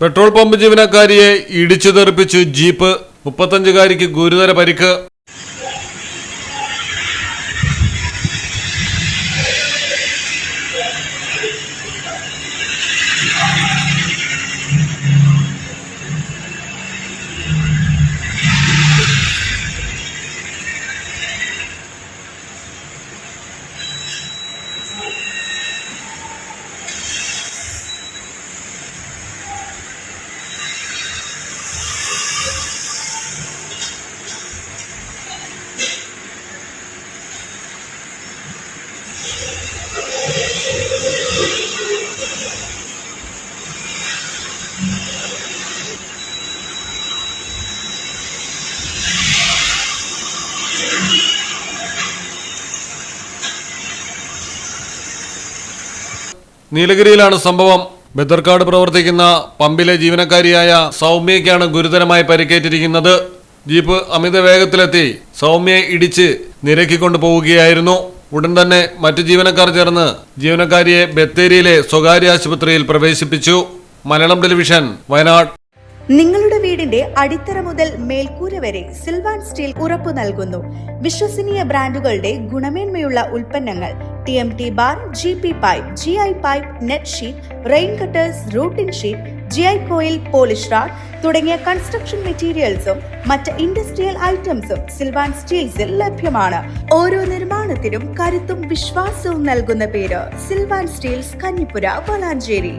Petrol pump ജീവനക്കാരിയെ ഇടിച്ചു തെറിപ്പിച്ചു jeep. 35-കാരിക്ക് ഗുരുതര പരിക്ക്. നീലഗിരിയിലാണ് സംഭവം. ബദർക്കാട് പ്രവർത്തിക്കുന്ന പമ്പിലെ ജീവനക്കാരിയായ സൗമ്യയ്ക്കാണ് ഗുരുതരമായി പരിക്കേറ്റിരിക്കുന്നത്. ജീപ്പ് അമിത വേഗത്തിലെത്തി സൗമ്യയെ ഇടിച്ച് നിരക്കിക്കൊണ്ടു പോവുകയായിരുന്നു. ഉടൻ തന്നെ മറ്റു ജീവനക്കാർ ചേർന്ന് ജീവനക്കാരിയെ ബത്തേരിയിലെ സ്വകാര്യ ആശുപത്രിയിൽ പ്രവേശിപ്പിച്ചു. മലയാളം ടെലിവിഷൻ, വയനാട്. നിങ്ങളുടെ വീടിന്റെ അടിത്തറ മുതൽ മേൽക്കൂര വരെ സിൽവാൻ സ്റ്റീൽ ഉറപ്പു നൽകുന്നു. വിശ്വസനീയ ബ്രാൻഡുകളുടെ ഗുണമേന്മയുള്ള ഉൽപ്പന്നങ്ങൾ TMT bar, GP pipe, GI pipe, net sheet, rain cutters, routing sheet, GI coil, polish RAD തുടങ്ങിയ കൺസ്ട്രക്ഷൻ മെറ്റീരിയൽസും മറ്റ് ഇൻഡസ്ട്രിയൽ ഐറ്റംസും സിൽവാൻ സ്റ്റീൽസിൽ ലഭ്യമാണ്. ഓരോ നിർമ്മാണത്തിനും കരുത്തും വിശ്വാസവും നൽകുന്ന പേര് സിൽവാൻ സ്റ്റീൽസ്, കഞ്ഞിപ്പുര, വളാഞ്ചേരി.